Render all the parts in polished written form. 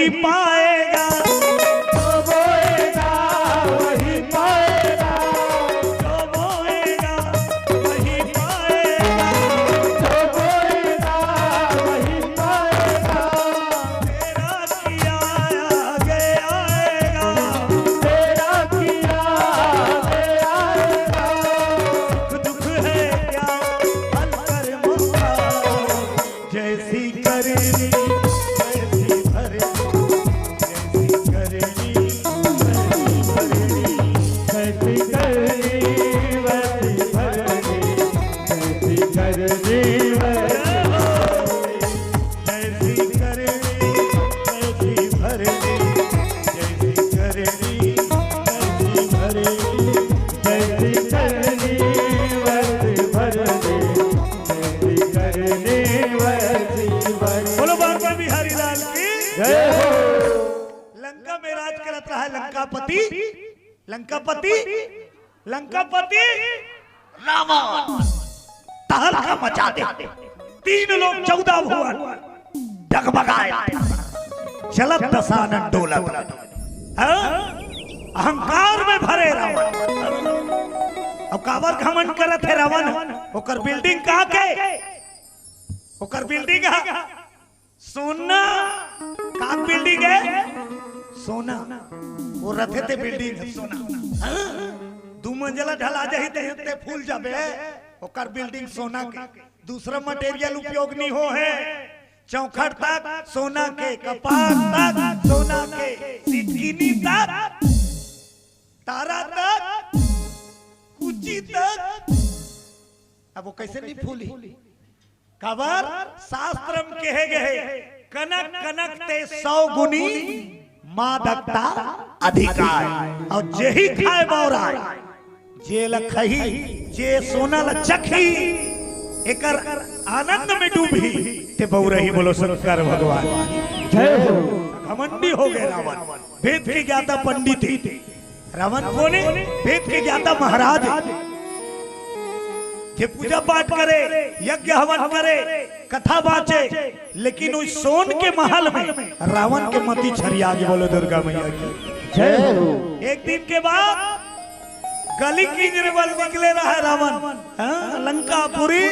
वही पाएगा, जो बोएगा वही पाएगा, जो बोएगा वही पाएगा, जो बोएगा वही पाएगा, तेरा किया आगे आएगा, तेरा किया आगे आएगा, दुख है क्या हल कर मौका, जैसी करनी वैसी भरनी, जैसी करनी वैसी भरनी, कैसी करनी वैसी भरनी, कैसी करनी वैसी जैसी करनी वैसी भरनी, जैसी करनी वैसी भरनी, कैसी करनी वैसी भरनी, कैसी करनी वैसी भरनी। बोलो बाबा बिहारी लाल की जय हो। लंका में राज करत रहा लंकापति, लंकापति, लंकापति रावण तहलका मचा दे, 3 लोग 14 भुवन डगमगाए, चलत दशानन डोलत, अहंकार में भरे रावण। अब काबर घमंड करत है रावण, ओकर बिल्डिंग कहाँ के, ओकर बिल्डिंग सोना का बिल्डिंग है, सोना वो रथे ते बिल्डिंग है सोना, 2 मंजिला ढला जाही ते फूल जाबे, ओकर बिल्डिंग सोना के, दूसरा मटेरियल उपयोग नहीं हो है, चौखट तक सोना के, कपाट तक सोना के, सिटकिनी तक, तारा तक, कुची तक, अब वो कैसे नहीं फूली, कबर शास्त्र में कहे गए कनक कनक ते 100 गुनी मादकता अधिकार, और जेही खाए बौराय, जे लखही जे सोना लचखी, एकर आनंद में डूबी ते बौरही। बोलो शंकर भगवान जय हो। घमंडी हो गए रावण, वेद के ज्ञाता पंडित थे रावण, कौन है वेद के ज्ञाता महाराज, जे पूजा पाठ करे, यज्ञ हवन करे, कथा बाचे, लेकिन उस सोन के महल में रावण के मती छरिया गई। बोलो दुर्गा मैया की जय हो। एक दिन के बाद गली की निर्बल निकले रहा रावण, लंकापुरी,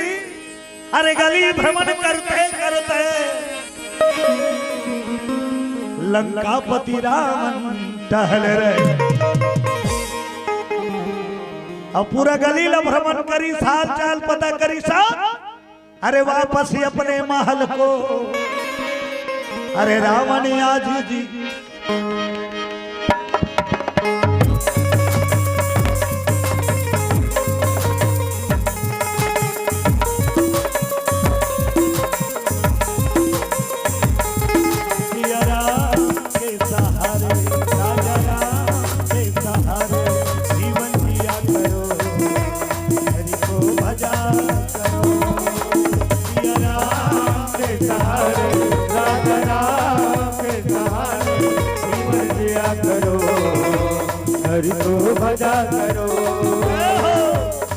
अरे गली भ्रमण करते करते लंकापति रावण टहल रहे, और पूरा गली ला भ्रमण करी, हाल चाल पता करी सा, अरे वापस ही अपने महल को, अरे रावण आज जी हरि को भजा करो,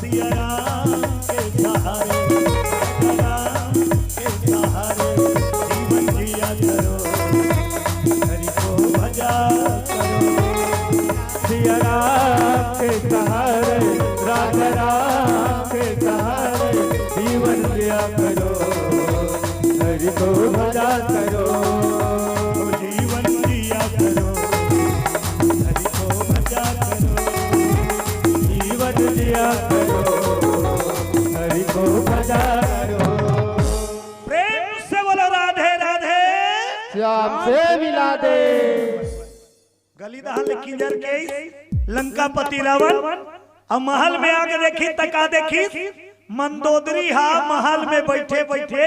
सिया राम के सहारे, राम के सहारे जीवन जिया करो, हरि को भजा करो, सिया राम के सहारे, राजा राम के सहारे जीवन जिया करो, हरि को भजा करो, जीवन जिया करो, हरि को भजा करो, जीवन जिया करो, हरि को भजा करो। प्रेम से बोलो राधे राधे। श्याम से मिला दे। गली दहल किंजर के लंकापति रावण, अब महल में आगे देखी तका देखी, मंदोदरी हा महल में बैठे बैठे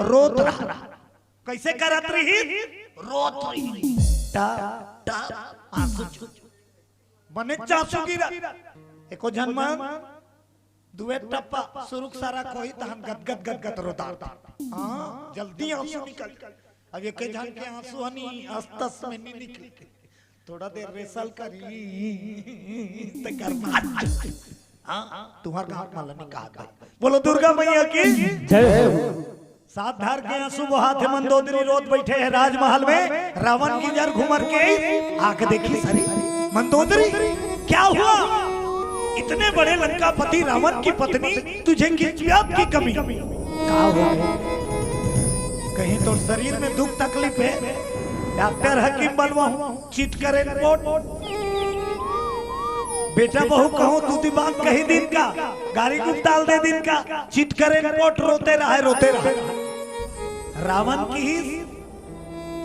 रोत रहा, कैसे करत रही, रोत रही, टा टा आंसू बने चासू गिरा, एको जन्म दुए टप्पा सुरुक सारा कोई तहन गदगद गदगद रोता, हां जल्दी आंसू निकल, अब ये के जान के आंसू हनी अस्तस में नहीं निकले, थोड़ा देर रेसल करी ते कर हां तुम्हार गांव माला नहीं कहा, बोलो दुर्गा मैया की जय हो। सात धार के आंसू बहा थे मंदोदरी रोत बैठे हैं राजमहल में। रावण की जर घुमर के आके देखी सरी मंदोदरी क्या हुआ? इतने बड़े लंकापति रावण की पत्नी तुझे किस बात की कमी? क्या हुआ? कहीं तो शरीर में दुख तकलीफ है? डॉक्टर हकीम बनवाऊं, चीट करे रिपोर्ट। बेटा बहू कहूं दूधी बात कही दिन का, गाड़ी गुप डाल दे दिन का, चीट करे रिपोर्ट, रोते रहे। रावण की ही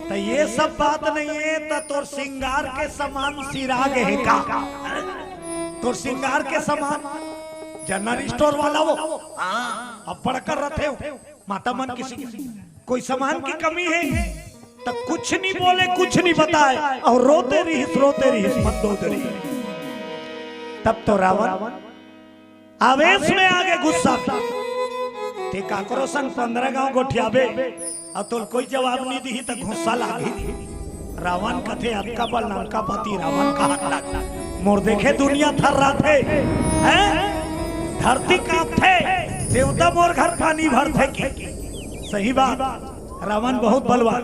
तो ये सब बात नहीं है। तो तोर सिंगार के समान सिराग है का? तोर सिंगार के समान जनरल स्टोर वाला वो अब पढ़कर रखे हो माता मन किसी कोई सामान की कमी है तो कुछ नहीं बोले, कुछ नहीं बताए और रोते रही मंदोदरी। तब तो रावण आवेश में आगे गुस्सा ते काकरो संग 15 गांव गोठियाबे और तो कोई जवाब नहीं दी तो गुस्सा लागी। रावण कथे अक्का बल नलका पति रावण कहा मोर देखे दुनिया थर रहा थे, धरती कांपथे, देवता मोर घर पानी भर थे की। सही बात, रावण बहुत बलवान,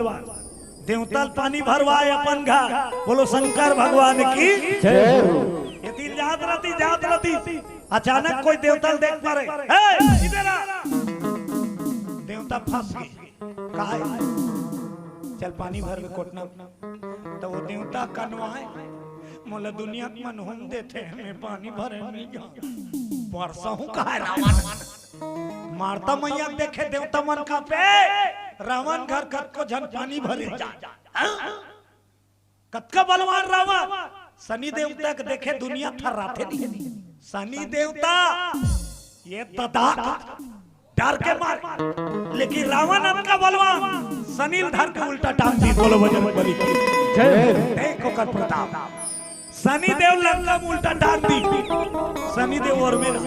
देवता पानी भरवाए अपन घर। बोलो शंकर भगवान की जय हो। ये दिन जात रहती अचानक कोई देवता देख पा रहे, देवता फंस गए। कहा चल पानी भर के कोटना। तो वो देवता कनवाए मोला दुनिया मन हम देते हमें पानी भरे नहीं वर्षा हूँ। कहा रावण मारता मैया देखे देवता मन का पे रावण घर कत को जन पानी भरे जा। कतका बलवान रावण। शनि देवता के देखे दुनिया थर्राते नहीं। शनि देवता ये डर के मार, लेकिन रावण आपका बलवान शनि धर के उल्टा टांग दी। बोलो बजरंगबली की जय। देखो कर प्रताप, शनि देव लंका में उल्टा टांग दी। शनि देव और मेरा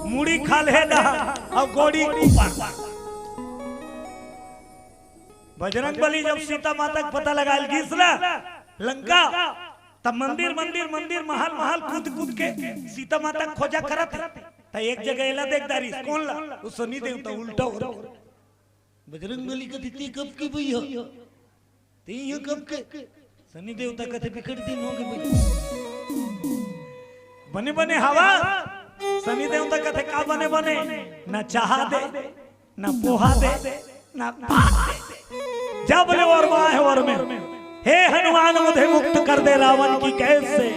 मुड़ी खा ले और गोड़ी ऊपर। बजरंगबली जब सीता माता का पता लगा घिसला लंका तब मंदिर महल कूद के सीता माता खोजा करत तो एक जगह एला देखदारी कौन ला वो शनि देवता उल्टा हो रहा। बजरंगबली का दिती कब की भैया ते ये कब के? शनि देवता कहते बिकट दिन हो गए बने हवा। शनि देवता कहते का बने न चाहा दे न पोहा दे न जब ले और में हे हनुमान मुझे मुक्त कर दे रावण की कैद से।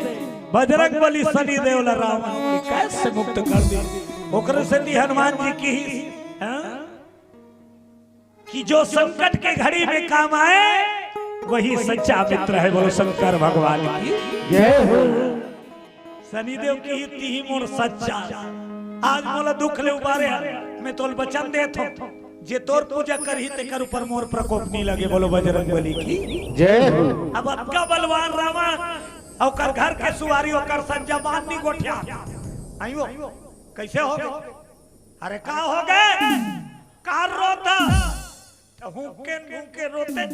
बजरंगबली शनि देव रावण की कैद से मुक्त कर दे। ओकरे से दी हनुमान जी की कि जो संकट के घड़ी में काम आए वही सच्चा मित्र है। बोलो शंकर भगवान की जय हो। शनिदेव की ही मोर सच्चा। आज मोला दुख ले उबारे मैं तोल वचन देत हो जे तोर पूजा करही ते कर ऊपर मोर प्रकोप नहीं लगे। बोलो बजरंगबली की जय हो। अब अक्का बलवान रावण और घर के सुवारी होकर संजमान नहीं गोठिया आइयो कैसे हो गए? अरे का हो गए? कार रोता भूखे रोते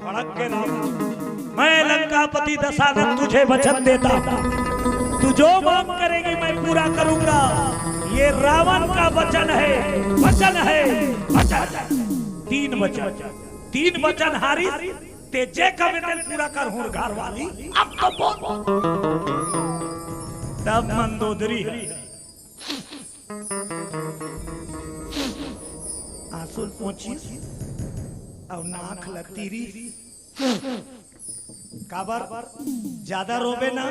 भड़क के राम मैं लंकापति दशानन तुझे वचन देता तू जो मांग करेगी मैं पूरा करूंगा। ये रावण का वचन है। तीन वचन हारी तेजे का वेतन पूरा कर हूं घर वाली। अब तो बोल। तब मंदोदरी आंसू पहुंची और नाक लतीरी काबर ज्यादा रोबे ना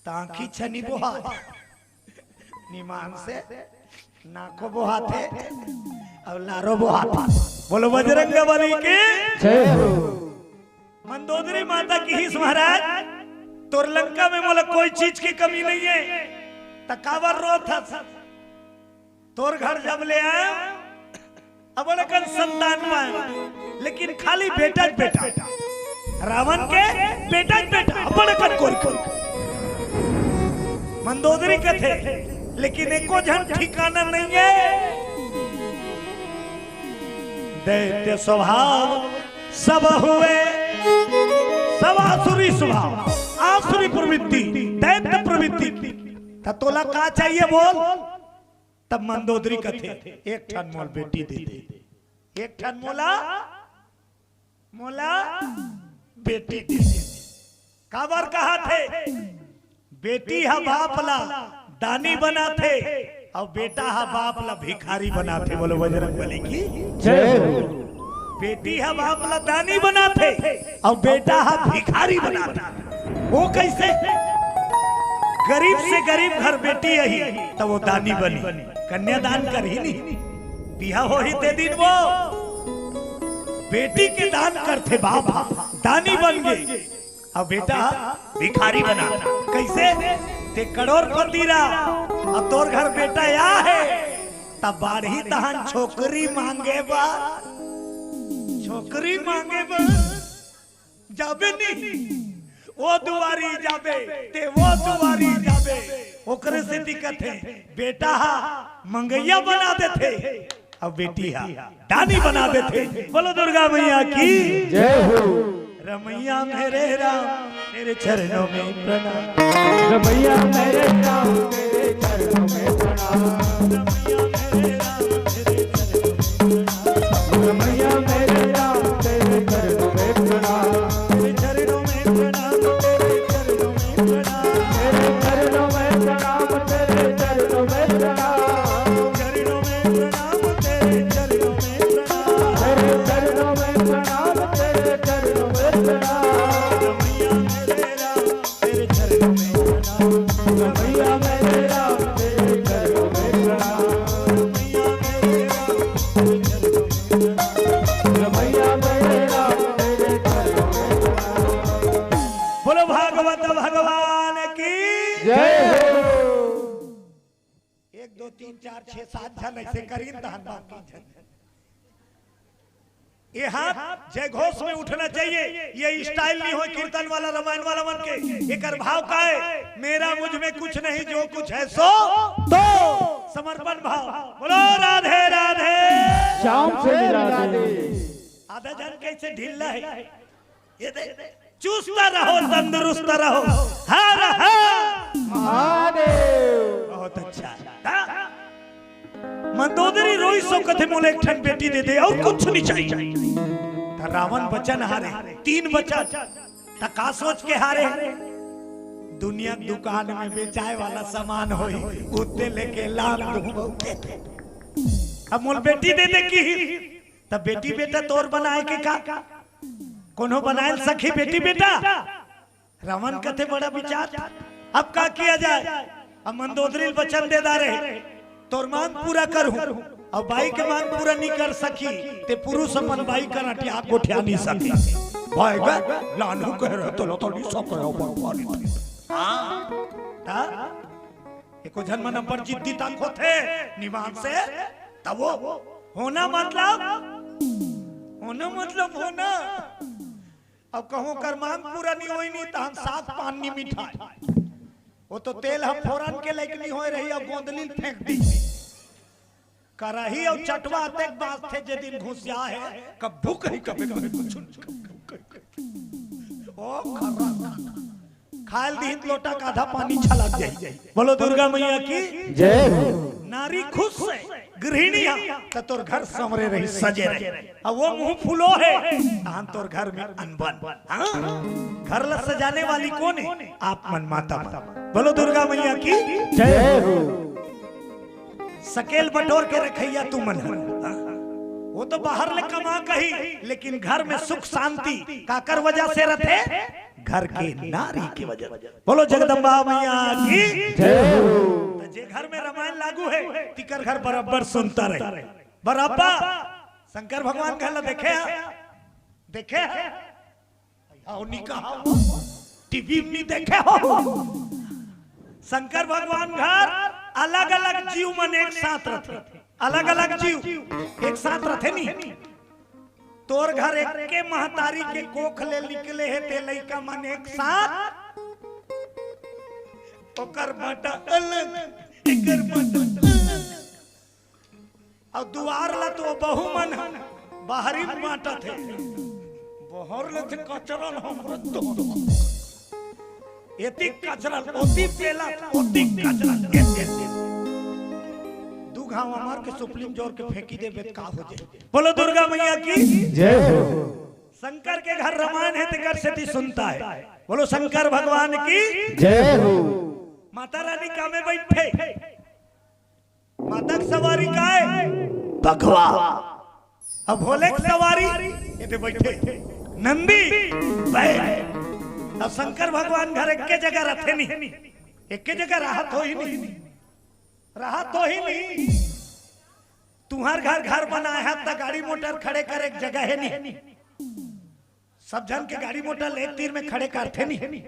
ताकि छनी बोहा निमान से नाको बोहाते और लारो बोहाता। बोलो बजरंगबली की जय हो। मंदोदरी माता की ही महाराज तोर लंका में बोला कोई चीज की कमी नहीं है। तकावर रो था तोर घर जब ले आया अब संतान पाए लेकिन खाली बेटा रावण के बेटा कोई मंदोदरी के थे लेकिन एको जन ठिकाना नहीं है। दैत्य स्वभाव सब हुए सब आसुरी स्वभाव आसुरी प्रवृत्ति दैत्य प्रवृत्ति। तोला का चाहिए बोल? तब मंदोदरी कथे एक ठन मोल बेटी दे दे। एक ठन मोला मोला बेटी दे काबर कहा थे बेटी हा बाप ला दानी बना थे और बेटा हा बाप ला भिखारी बना थे। बोलो बजरंगबली की जय हो। बेटी हा बाप ला दानी बना थे और बेटा हा भिखारी बना था। वो कैसे? गरीब से गरीब घर बेटी यही तो वो दानी बनी, कन्यादान कर ही नहीं, बिहा हो ही ते दिन वो बेटी के दान करते बाप दानी बन गए और बेटा भिखारी बना। कैसे? ते करोड़पति रहा और तोर घर बेटा या है तब बारही तहन छोकरी मांगे बा, छोकरी मांगे बा जाबे नहीं वो दुआरी जाबे ते वो दुआरी जाबे। ओकरे से दिक्कत है बेटा मंगैया बना देते अब बेटी दानी बना देते। बोलो दुर्गा मैया की जय हो। रमैया मेरे राम तेरे चरणों में प्रणाम, रमैया मेरे राम तेरे चरणों में प्रणाम, रमैया मेरे राम तेरे चरणों में प्रणाम, रमैया मेरे राम तेरे चरणों में प्रणाम, तेरे चरणों में प्रणाम, तेरे चरणों में प्रणाम, चरणों में प्रणाम, तेरे चरणों में प्रणाम, तेरे चरणों में प्रणाम, तेरे चरणों में प्रणाम, रमैया मेरे राम तेरे चरणों में प्रणाम, रमैया मेरे राम तेरे चरणों में प्रणाम, रमैया मेरे राम तेरे चरणों में प्रणाम, रमैया मेरे राम तेरे चरणों में प्रणाम। बोलो भागवत भगवान की जय हो। 1 2 3 4 6 7 जन ऐसे करीन दहन बाकी जन ये हाथ जय घोष में उठना चाहिए। ये स्टाइल नहीं हो कीर्तन वाला रामायण वाला मन के। एक भाव का है मेरा मुझ में कुछ नहीं जो कुछ है सो तो समर्पण भाव। बोलो राधे राधे श्याम से मिला दे। आधा जन कैसे ढीला है ये दे चुस्त रहो तंदुरुस्त रहो हर हर महादेव। बहुत अच्छा मंदोदरी रोई सो कथे मोले एक ठन बेटी दे दे और कुछ नहीं चाहिए। त रावण बचन हारे 3 बचन त का सोच के हारे दुनिया दुकान में बेचाए वाला सामान होई उते लेके लाल दूबौते अब मोल बेटी दे दे की त बेटी बेटा तोर बनाए के का कोनो बनाए सखी बेटी बेटा। रावण कथे बड़ा विचार अब का किया जाए। अब मंदोदरी वचन दे दारे तोर मांग पूरा करूं और बाई के मांग पूरा नहीं कर सकी ते पुरुष अपन बाई का नटिया गोठिया नहीं सकी भाई बे लानू कह रहे तो नहीं सब करो भगवान हां ता एको जन्म न पर जिद्दी तक होते निवान से तब वो होना मतलब होना। अब कहो कर मांग पूरा नहीं होई नहीं त हम साग पान नहीं मिठाई वो तो तेल हम फोरन के लायक नहीं हो रही अब गोंदली फेंक दी कराही और चटवा तक बात थे जे दिन घुसिया है कब भूख ही कब ओ खाल दिन लोटा का आधा पानी छलक जाए। बोलो दुर्गा मैया की जय हो। नारी खुश है गृहिणिया त तोर घर संवरे रही सजे रहे अब वो मुंह फूलो है तान तोर घर में अनबन। हां घर ला सजाने वाली कौन है? आप मन माता। बोलो दुर्गा मैया की जय हो। सकेल बटोर के रखैया तू मन वो तो बाहर ले कमा कही लेकिन घर में सुख शांति काकर वजह से रहते घर के नारी की वजह। बोलो जगदम्बा मैया की जय हो। जे घर में रामायण लागू है तिकर घर बराबर सुनता रहे बराबर। शंकर भगवान कहला देखे आओ निकाह टीवी में देखे हो शंकर भगवान घर अलग अलग जीव मन एक साथ रहते अलग अलग जीव एक साथ रहते नहीं। तोर घर एक के महतारी के कोख ले निकले है ते लइका मन एक साथ ओकर बाटा अलग एकर बाटा अलग और दुआर ला तो बहु मन बाहरी बाटा थे बहर ले थे कचरा हमर तो एतिक कचरा ओती पेला ओती कचरा दू घाव मार के सुप्रीम जोर के फेंकी दे बेत का हो जाए। बोलो दुर्गा मैया की जय हो। शंकर के घर रामायण है तो घर से सुनता है। बोलो शंकर भगवान की जय हो। माता रानी का में बैठे, माता की सवारी का है भगवा, अब भोले की सवारी ये बैठे नंदी बैल। अब शंकर भगवान घर एक के जगह रखे नहीं, एक के जगह राहत हो ही नहीं, राहत हो ही नहीं। तुम्हार घर घर बनाया है तो गाड़ी मोटर खड़े कर एक जगह है नहीं, सब जन के गाड़ी मोटर एक तीर में खड़े करते नहीं।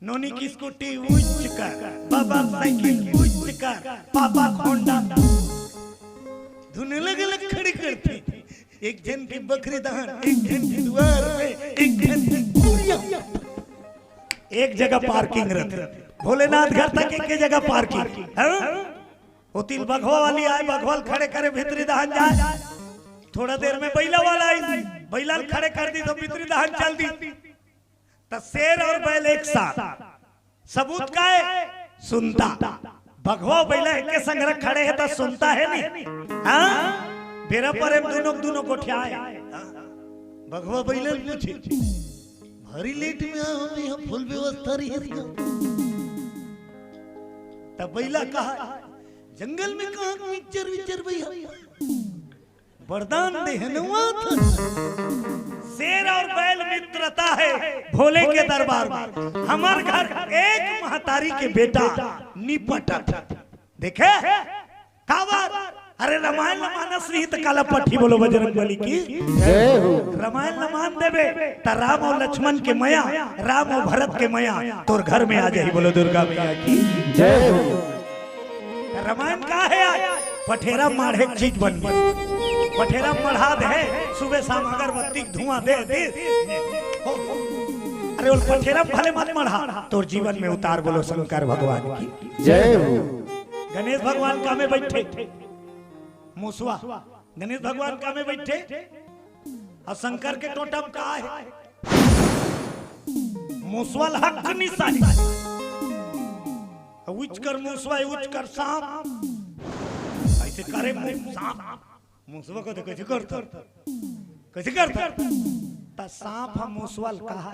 नोनी की स्कूटी उच्च कर, बाबा साइकिल उच्च कर, पापा होंडा धुने लगे लग खड़ी करती। एक जन की बकरी दहन, एक जन की द्वार पे, एक जन की पूरियां। एक जगह पार्किंग रहती, भोलेनाथ घर तक एक जगह पार्किंग। होतिल बघवा वाली आए, बघवाल खड़े करे भीतरी दहन जाए। थोड़ा देर में बैला वाला आई, बैला खड़े कर दी तो भीतरी दहन चल दी। तो शेर और बैल एक साथ, सबूत का है सुनता। भगवा बैला के संग खड़े है तो सुनता है नहीं। हाँ बेरा पर दोनों गोठियाए। भगवा बैला पूछे भारी लेट में आओ, हम फुल व्यवस्था रही है। तब बैला कहा जंगल में कहा मिक्सचर विचर भैया वरदान देहनुआ था। शेर और बैल मित्रता है भोले के दरबार में। हमार घर एक महतारी के बेटा निपटा देखे कावर। अरे रामायण मानस नहीं तो काला पट्टी। बोलो बजरंग बली की जय हो। रामायण मान देवे तो राम और लक्ष्मण के मया, राम और भरत के मया तोर घर में आ जाए। बोलो दुर्गा मैया की जय हो। रामायण का है पठेरा माढ़े चीज बन गई। पठेरा मढ़ा दे सुबह शाम अगरबत्ती धुआं दे दे। अरे उस पठेरा भले मत मढ़ा तोर जीवन में उतार। बोलो शंकर भगवान की जय हो। गणेश भगवान का में बैठे मुसवा, गणेश भगवान का में बैठे और शंकर के टोटम का है मुसवा हक निशानी। उच कर मुसवा, उच कर सांप, ऐसे करे सांप मुसवा को तो कैसे करता, कैसे करता। ता सांप हम मुसवा कहा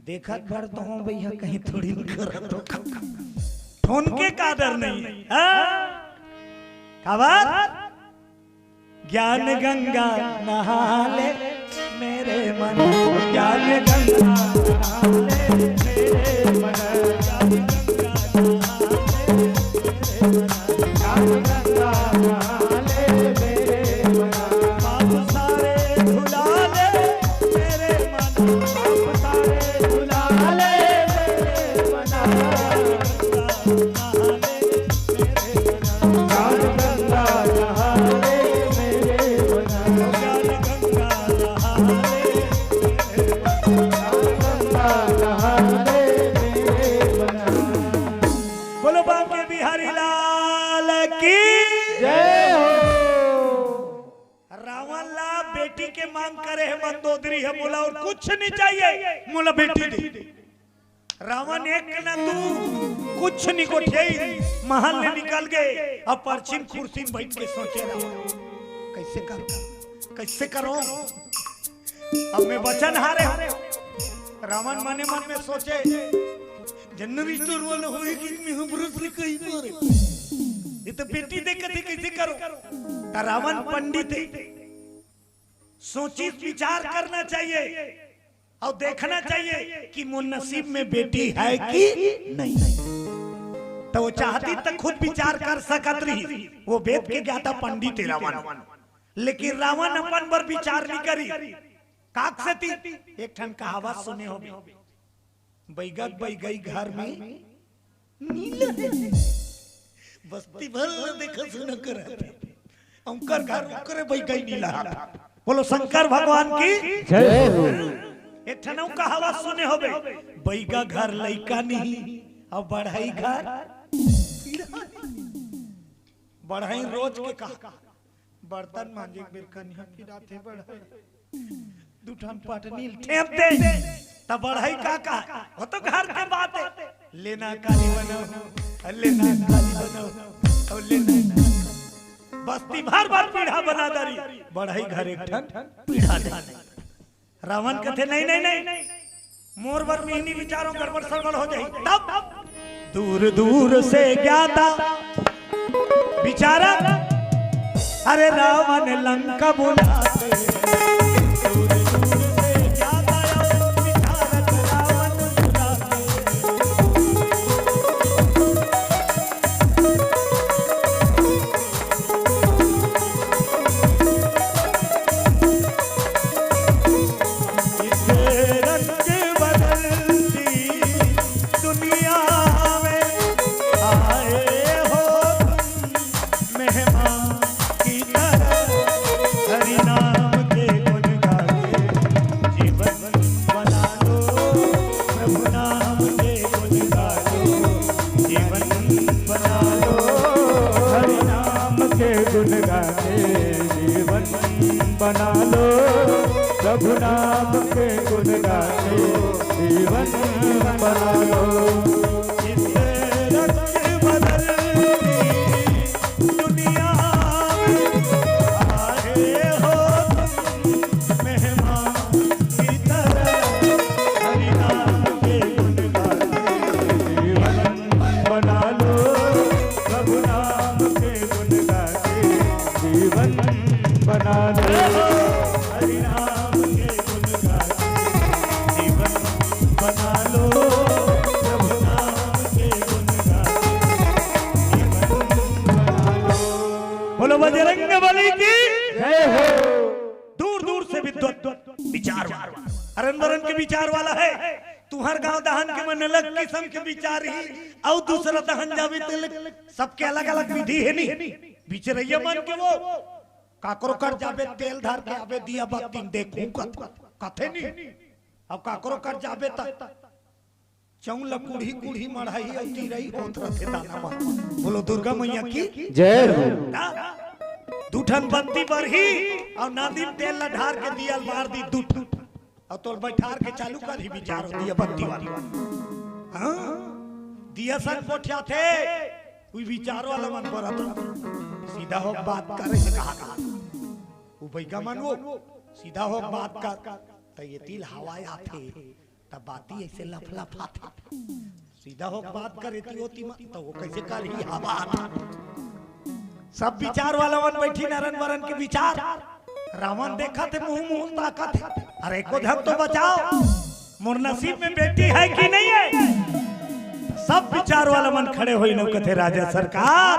देखत भर तो हूं भैया कहीं थोड़ी करत हो। ठोनके का डर नहीं का बात। ज्ञान गंगा नहा ले मेरे मन, ज्ञान गंगा नहा ले मेरे मन, ज्ञान गंगा नहा ले मेरे मन, पाप सारे धुला ले मेरे मन, पाप सारे धुला ले मेरे मन, मांग करे है मंदोदरी है बोला और कुछ नहीं चाहिए मोला बेटी दे। रावण एक न तू कुछ नहीं को ठेई महल में निकल गए। अब पश्चिम कुर्सी में बैठ के सोचे कैसे करो कैसे करो। अब मैं वचन हारे। रावण मने मन में सोचे जनरल स्टोर वाला होएगी मैं ब्रुस कहीं मारे ये तो बेटी दे के कैसे करो। रावण पंडित सोची विचार करना चाहिए और देखना चाहिए कि मुन नसीब में बेटी है कि नहीं। तो वो चाहती तो खुद विचार कर सकत रही, वो वेद के ज्ञाता पंडित है रावण। लेकिन रावण अपन पर विचार नहीं करी। काक से थी एक ठन कहावत सुने हो बैगक बैगई घर में नीला बस्ती भर देखा सुना करते अंकर घर करे बैगई नीला। बोलो शंकर भगवान की जय हो। एक ठनौ कहावत सुने होबे बैगा घर लइका नहीं और बढ़ाई घर बढ़ाई रोज के कहा बर्तन मांजे बेर कन्या पिराते बढ़ाई दुठान पटनी ठेप दे तब बढ़ाई का हो तो घर के बात है। लेना काली बनो लेना काली बनो ले बस्ती भर भर पीढ़ा बना दारी बढ़ई घर एक ठन पीढ़ा नहीं। रावण कहते नहीं नहीं नहीं मोर वर मिहनी विचारों गड़बड़ सड़बड़ हो जाए। तब दूर दूर से ज्ञाता विचारा अरे रावण लंका बुलाते दूर दूर से ज्ञाता विचारक रावण बुलाते। बना लो प्रभु नाम के गुण गाने जीवन बना लो। इससे रंग बदलती दुनिया में आए हो तुम मेहमान की तरह हरि नाम के गुण गाने जीवन बना लो प्रभु नाम के गुण गाने जीवन बना लो। हरि नाम के गुण गाते जीवन बना लो प्रभु नाम के गुण गाते जीवन बना लो। बोलो बजरंगबली की जय हो। दूर दूर से विद्वत विचार अरन के विचार वाला है। तुहर गांव दहन के मन अलग किस्म के विचार ही और दूसरा दहन जावे सबके अलग अलग विधि है नहीं बीच रहिए मन के वो काकरो कर जाबे तेल धार के आबे दिया बत्ती देखू कथे नहीं अब काकरो कर जाबे त चौल कुढ़ी कुढ़ी मढ़ाई औती रही होत रथे दाना। बोलो दुर्गा मैया की जय हो। दूठन बत्ती पर ही और नादिम तेल ला ढार के दिया मार दी दूठ और तोर बैठार के चालू कर ही विचार दिया बत्ती वाली। हां दिया सन पोठिया थे कोई विचार वाला मन पर सीधा हो बात करे से कहा वो बैगा मानो सीधा हो बात कर तो ये तिल हवाए आथे तब बाती ऐसे लफलफा था सीधा हो बात करे होती तो वो कैसे कर ही हवा आता। सब विचार वाला मन बैठी नरन वरन के विचार रावण देखा थे मुंह मुंह ताकत है अरे को धम तो बचाओ मोर नसीब में बेटी है कि नहीं है। सब विचार वाला मन खड़े हुई नौकते राजा सरकार